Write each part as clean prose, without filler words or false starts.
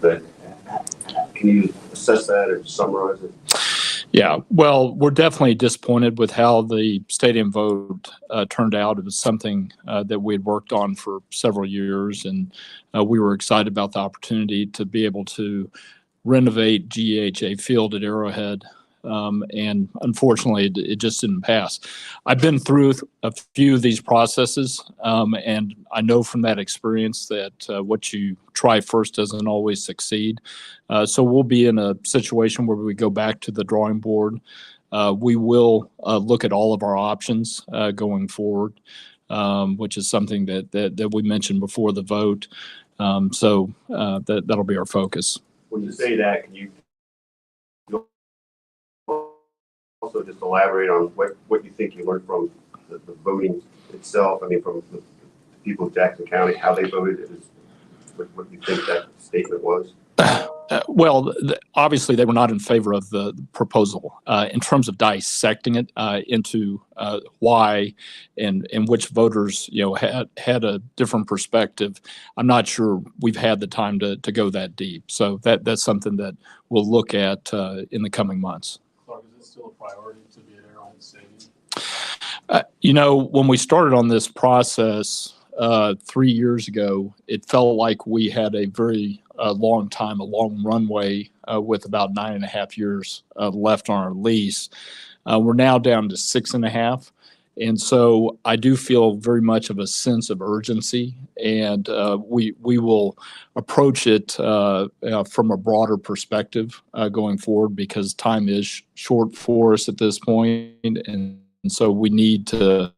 but can you assess that or summarize it? Yeah, well, we're definitely disappointed with how the stadium vote turned out. It was something that we had worked on for several years, and we were excited about the opportunity to be able to renovate GEHA Field at Arrowhead. And unfortunately, it just didn't pass. I've been through a few of these processes, and I know from that experience that what you try first doesn't always succeed. So we'll be in a situation where we go back to the drawing board. We will look at all of our options going forward, which is something that we mentioned before the vote. So that'll be our focus. When you say that, can you also just elaborate on what you think you learned from the voting itself? I mean, from the people of Jackson County, how they voted, what you think that statement was? Well, obviously they were not in favor of the proposal. In terms of dissecting it into why and which voters had a different perspective, I'm not sure we've had the time to go that deep. So that's something that we'll look at in the coming months. Clark, is it still a priority to be at Arrowhead Stadium? When we started on this process 3 years ago, it felt like we had a very long time, a long runway with about 9.5 years left on our lease. We're now down to 6.5. And so I do feel very much of a sense of urgency, and we will approach it from a broader perspective going forward, because time is short for us at this point, and so we need to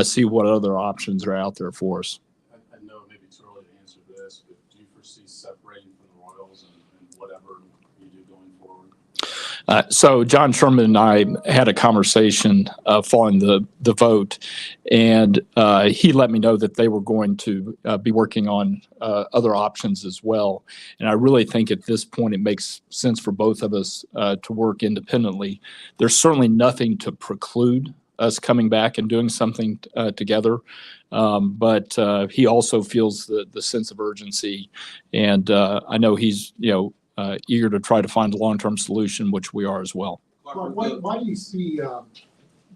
see what other options are out there for us. I know it may be too early to answer this, but do you foresee separating from the Royals and whatever you do going forward? So John Sherman and I had a conversation following the vote, and he let me know that they were going to be working on other options as well. And I really think at this point it makes sense for both of us to work independently. There's certainly nothing to preclude us coming back and doing something together, but he also feels the sense of urgency, and I know he's eager to try to find a long-term solution, which we are as well. Why do you see that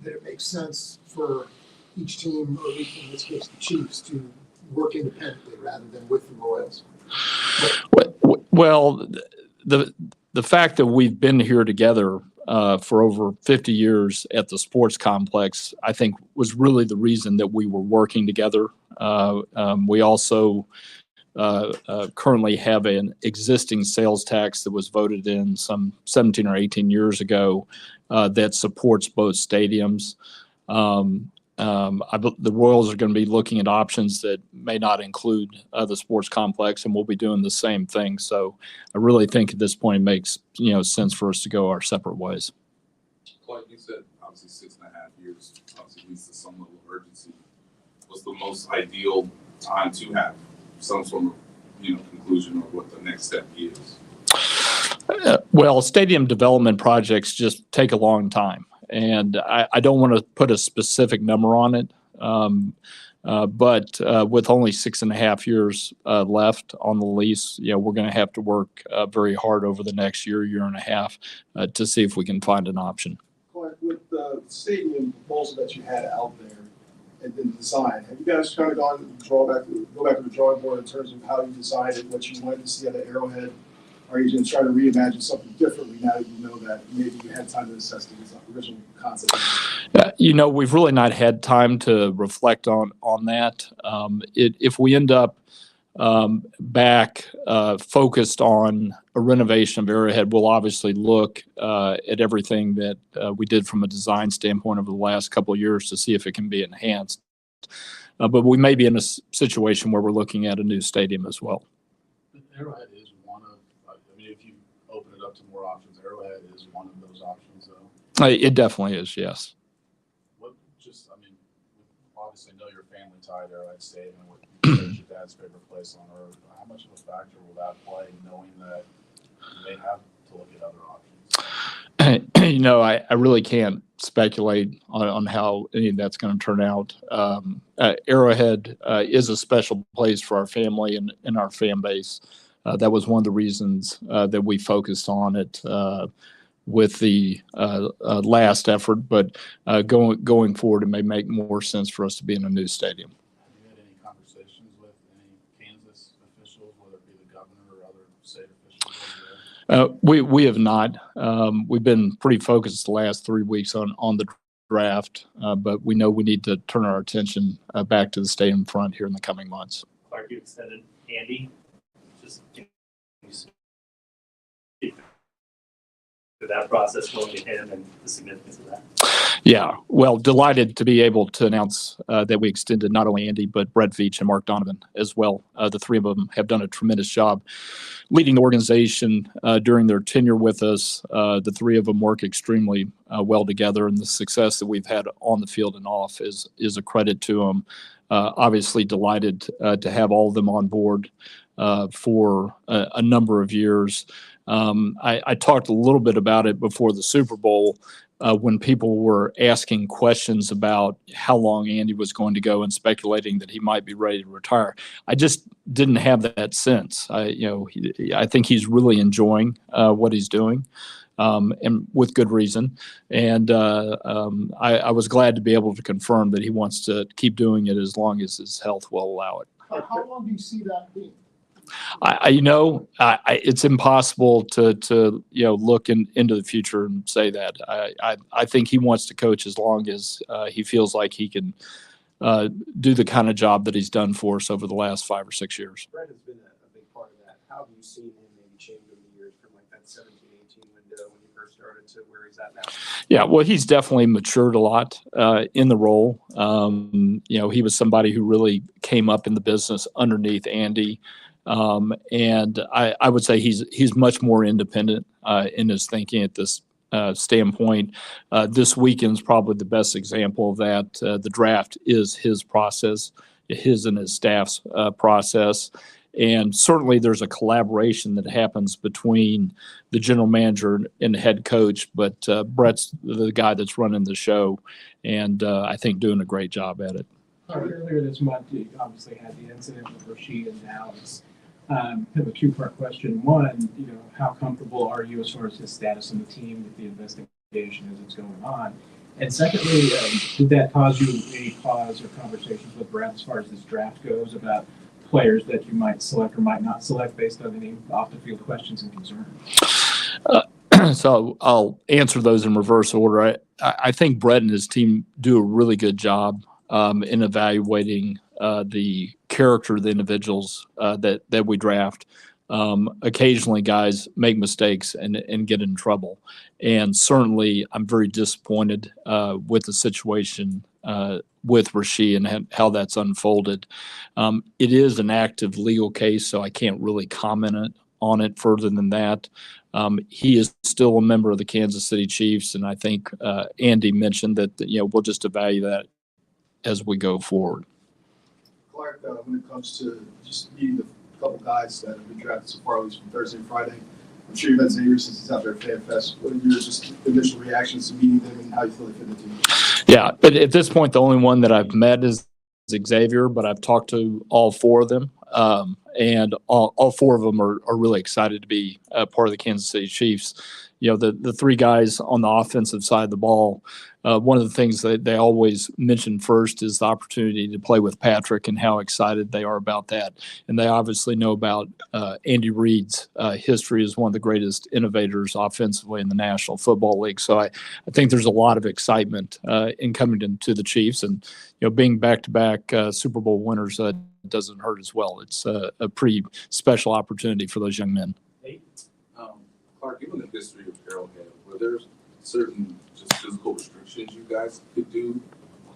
it makes sense for each team, or at least in this case the Chiefs, to work independently rather than with the Royals? Well, the fact that we've been here together for over 50 years at the sports complex, I think, was really the reason that we were working together. We also currently have an existing sales tax that was voted in some 17 or 18 years ago that supports both stadiums. The Royals are going to be looking at options that may not include the sports complex, and we'll be doing the same thing. So I really think at this point it makes sense for us to go our separate ways. Like you said, obviously 6.5 years obviously leads to some level of urgency. What's the most ideal time to have some sort of conclusion of what the next step is? Well, stadium development projects just take a long time, and I don't want to put a specific number on it, but with only 6.5 years left on the lease, we're going to have to work very hard over the next year and a half to see if we can find an option. Clark, with the stadium proposal that you had out there and then design, have you guys kind of go back to the drawing board in terms of how you designed it, what you wanted to see at the Arrowhead? Or are you just trying to reimagine something differently now that you know that maybe you had time to assess the original concept? We've really not had time to reflect on that. If we end up back focused on a renovation of Arrowhead, we'll obviously look at everything that we did from a design standpoint over the last couple of years to see if it can be enhanced. But we may be in a situation where we're looking at a new stadium as well. Arrowhead is one of, if you open it up to more options, Arrowhead is one of those options, though. It definitely is, yes. Obviously know your family tied to Arrowhead Stadium and what your dad's favorite place on earth. How much of a factor will that play, knowing that you may have to look at other options? I really can't speculate on how any of that's going to turn out. Arrowhead is a special place for our family and our fan base. That was one of the reasons that we focused on it with the last effort. But going forward, it may make more sense for us to be in a new stadium. Have you had any conversations with any Kansas officials, whether it be the governor or other state officials over there? We have not. We've been pretty focused the last 3 weeks on the draft, but we know we need to turn our attention back to the stadium front here in the coming months. Clark, you extended Andy. Just through that process going to him and the significance of that. Yeah, well, delighted to be able to announce that we extended not only Andy, but Brett Veach and Mark Donovan as well. The three of them have done a tremendous job leading the organization during their tenure with us. The three of them work extremely well together, and the success that we've had on the field and off is a credit to them. Obviously delighted to have all of them on board for a number of years. I talked a little bit about it before the Super Bowl when people were asking questions about how long Andy was going to go and speculating that he might be ready to retire. I just didn't have that sense. I think he's really enjoying what he's doing, and with good reason. And I was glad to be able to confirm that he wants to keep doing it as long as his health will allow it. How long do you see that being? It's impossible to look into the future and say that. I think he wants to coach as long as he feels like he can do the kind of job that he's done for us over the last 5 or 6 years. Brett has been a big part of that. How have you seen him maybe change over the years from like that 17-18 window when he first started to where he's at now? Yeah, well, he's definitely matured a lot in the role. He was somebody who really came up in the business underneath Andy. And I would say he's much more independent in his thinking at this standpoint. This weekend's probably the best example of that. The draft is his process, his and his staff's process. And certainly there's a collaboration that happens between the general manager and the head coach, but Brett's the guy that's running the show, and I think doing a great job at it. Earlier this month, you obviously had the incident with Rashid and Dallas. Kind of a two-part question. One, how comfortable are you as far as his status on the team with the investigation as it's going on? And secondly, did that cause you any pause or conversations with Brett as far as this draft goes about players that you might select or might not select based on any off-the-field questions and concerns? So I'll answer those in reverse order. I think Brett and his team do a really good job in evaluating the character of the individuals that we draft. Occasionally guys make mistakes and get in trouble. And certainly I'm very disappointed with the situation with Rashid and how that's unfolded. It is an active legal case, so I can't really comment on it further than that. He is still a member of the Kansas City Chiefs, and I think Andy mentioned that we'll just evaluate that as we go forward. Clark, when it comes to just meeting the couple guys that have been drafted so far, at least from Thursday and Friday, I'm sure you've met Xavier since he's out there at Fan Fest. What are your just initial reactions to meeting them and how you feel they fit in the team? Yeah, but at this point, the only one that I've met is Xavier, but I've talked to all four of them, and all four of them are really excited to be part of the Kansas City Chiefs. The three guys on the offensive side of the ball, one of the things that they always mention first is the opportunity to play with Patrick and how excited they are about that. And they obviously know about Andy Reid's history as one of the greatest innovators offensively in the National Football League. So I think there's a lot of excitement in coming to the Chiefs, and being back-to-back Super Bowl winners doesn't hurt as well. It's a pretty special opportunity for those young men. Clark, given the history of Arrowhead, were there certain just physical restrictions you guys could do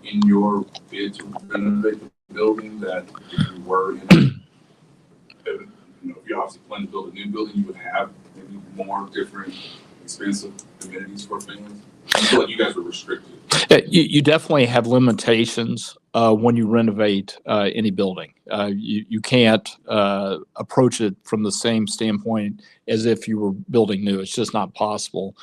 in your bid to renovate the building that if you were in if you obviously plan to build a new building, you would have maybe more different expensive amenities for fans? I feel like you guys were restricted. You definitely have limitations when you renovate any building. You can't approach it from the same standpoint as if you were building new. It's just not possible.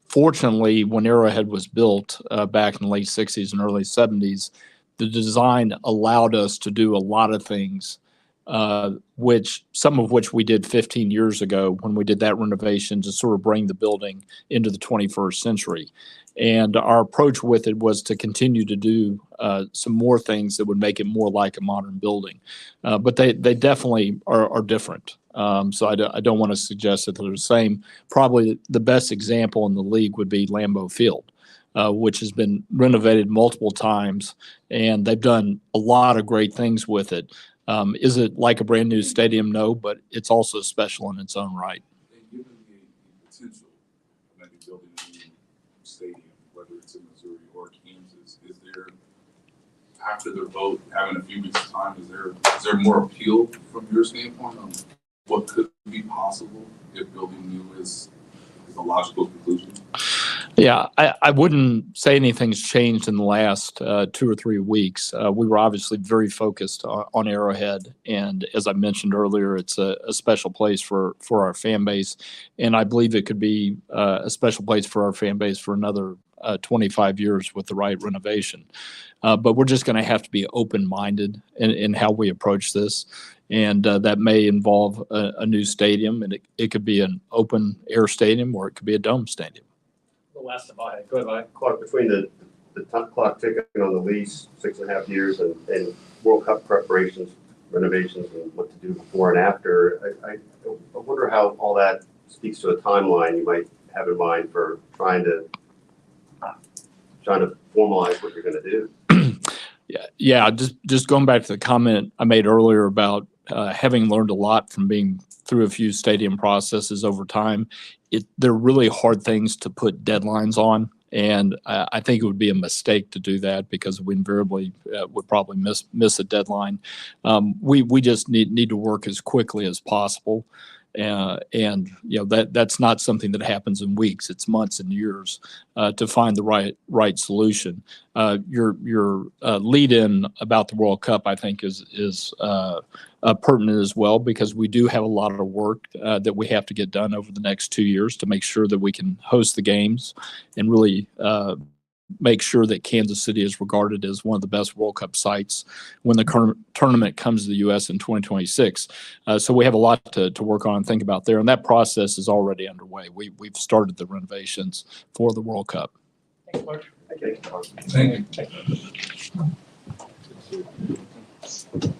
Fortunately, when Arrowhead was built back in the late 60s and early 70s, the design allowed us to do a lot of things some of which we did 15 years ago when we did that renovation to sort of bring the building into the 21st century. And our approach with it was to continue to do some more things that would make it more like a modern building. But they definitely are different. So I don't want to suggest that they're the same. Probably the best example in the league would be Lambeau Field, which has been renovated multiple times, and they've done a lot of great things with it. Is it like a brand new stadium? No, but it's also special in its own right. And given the potential of maybe building a new stadium, whether it's in Missouri or Kansas, is there, after the vote, having a few weeks' time, is there more appeal from your standpoint on what could be possible if building new is a logical conclusion? Yeah, I wouldn't say anything's changed in the last 2 or 3 weeks. We were obviously very focused on Arrowhead, and as I mentioned earlier, it's a special place for our fan base, and I believe it could be a special place for our fan base for another 25 years with the right renovation. But we're just going to have to be open-minded in how we approach this, and that may involve a new stadium, and it could be an open-air stadium or it could be a dome stadium. The last of I, go ahead, Clark, between the clock ticking on the lease, 6.5 years, and World Cup preparations, renovations, and what to do before and after, I wonder how all that speaks to a timeline you might have in mind for trying to formalize what you're going to do. Yeah. Just going back to the comment I made earlier about having learned a lot from being through a few stadium processes over time. They're really hard things to put deadlines on, and I think it would be a mistake to do that because we invariably would probably miss a deadline. We just need to work as quickly as possible. And that's not something that happens in weeks. It's months and years to find the right solution. Your lead in about the World Cup, I think, is pertinent as well, because we do have a lot of work that we have to get done over the next 2 years to make sure that we can host the games and really make sure that Kansas City is regarded as one of the best World Cup sites when the tournament comes to the U.S. in 2026. So we have a lot to work on and think about there, and that process is already underway. We've started the renovations for the World Cup. Thanks, Mark. Thank you. Thank you.